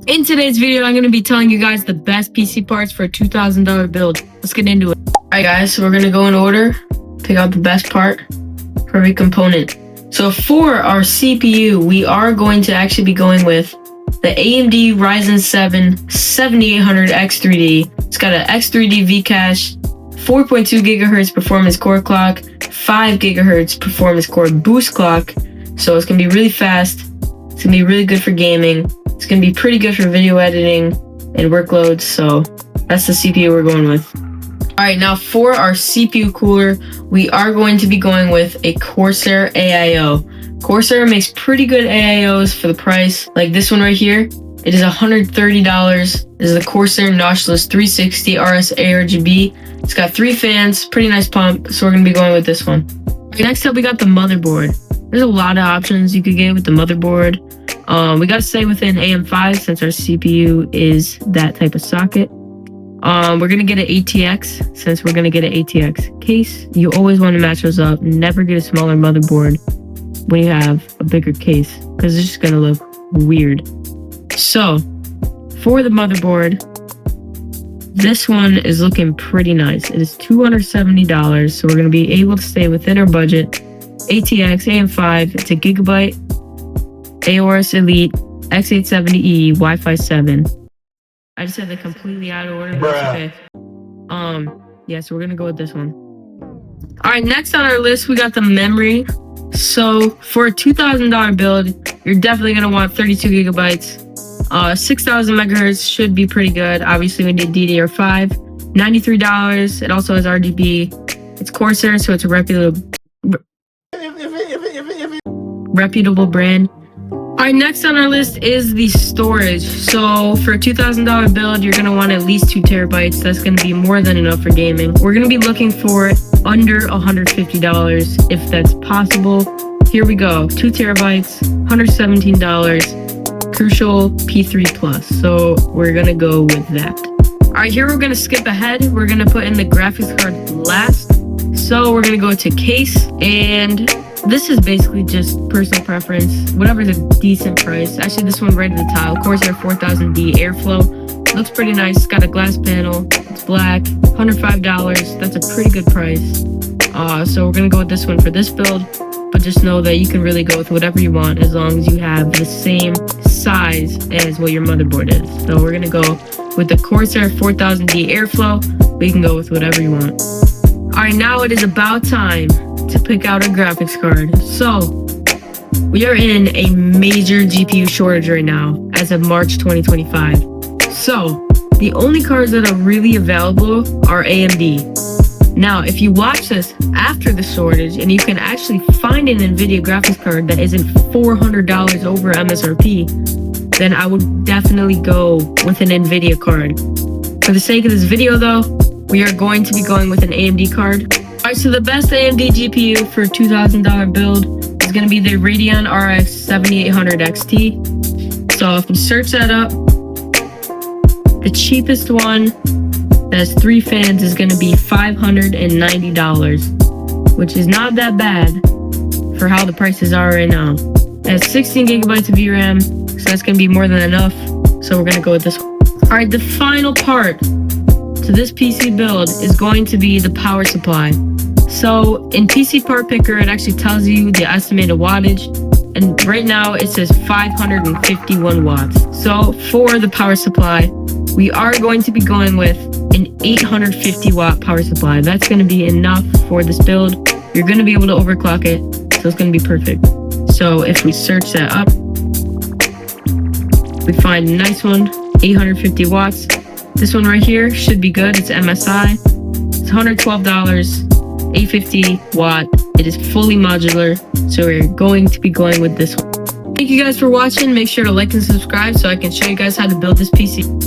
In today's video, I'm going to be telling you guys the best PC parts for a $2,000 build. Let's get into it. Alright guys, so we're going to go in order, pick out the best part for every component. So for our CPU, we are going to actually be going with the AMD Ryzen 7 7800X3D. It's got an X3D Vcache, 4.2 GHz performance core clock, 5 GHz performance core boost clock. So it's going to be really fast. It's going to be really good for gaming. It's going to be pretty good for video editing and workloads. So that's the CPU we're going with. Alright, now for our CPU cooler, we are going to be going with a Corsair AIO. Corsair makes pretty good AIOs for the price. Like this one right here, it is $130. This is the Corsair Notchless 360 RS ARGB. It's got 3 fans, pretty nice pump, so we're going to be going with this one. Right, next up, we got the motherboard. There's a lot of options you could get with the motherboard. We got to stay within AM5 since our CPU is that type of socket. We're going to get an ATX since we're going to get an ATX case. You always want to match those up. Never get a smaller motherboard when you have a bigger case because it's just going to look weird. So for the motherboard, this one is looking pretty nice. It is $270, so we're going to be able to stay within our budget. ATX AM5, it's a Gigabyte Aorus Elite X870E Wi-Fi 7. I just had that completely out of order. That's okay. Yeah, so we're gonna go with this one. Alright, next on our list, we got the memory. So for a $2,000 build, you're definitely gonna want 32 gigabytes. 6,000 megahertz should be pretty good. Obviously, we need DDR5. $93. It also has RGB. It's Corsair, so it's a reputable brand. Alright, next on our list is the storage. So for a $2,000 build, you're going to want at least 2 terabytes. That's going to be more than enough for gaming. We're going to be looking for under $150 if that's possible. Here we go. 2 terabytes, $117. Crucial P3 Plus. So we're going to go with that. Alright, here we're going to skip ahead. We're going to put in the graphics card last. So we're going to go to case, and this is basically just personal preference. Whatever's a decent price. Actually, this one right at the top. Corsair 4000D Airflow. Looks pretty nice. It's got a glass panel. It's black. $105. That's a pretty good price. So we're going to go with this one for this build. But just know that you can really go with whatever you want as long as you have the same size as what your motherboard is. So we're going to go with the Corsair 4000D Airflow. But you can go with whatever you want. Alright, now it is about time to pick out our graphics card. So we are in a major GPU shortage right now as of March 2025. So the only cards that are really available are AMD. Now, if you watch this after the shortage and you can actually find an NVIDIA graphics card that isn't $400 over MSRP, then I would definitely go with an NVIDIA card. For the sake of this video though, we are going to be going with an AMD card. Alright, so the best AMD GPU for a $2,000 build is going to be the Radeon RX 7800 XT. So if you search that up, the cheapest one that has 3 fans is going to be $590, which is not that bad for how the prices are right now. It has 16 gigabytes of VRAM, so that's going to be more than enough. So we're going to go with this one. Alright, the final part to this PC build is going to be the power supply. So in PC Part Picker, it actually tells you the estimated wattage, and right now it says 551 watts. So for the power supply, we are going to be going with an 850 watt power supply. That's going to be enough for this build. You're going to be able to overclock it, so it's going to be perfect. So if we search that up, we find a nice one, 850 watts. This one right here should be good. It's MSI. It's $112, 850 watt. It is fully modular, so we're going to be going with this one. Thank you guys for watching. Make sure to like and subscribe so I can show you guys how to build this PC.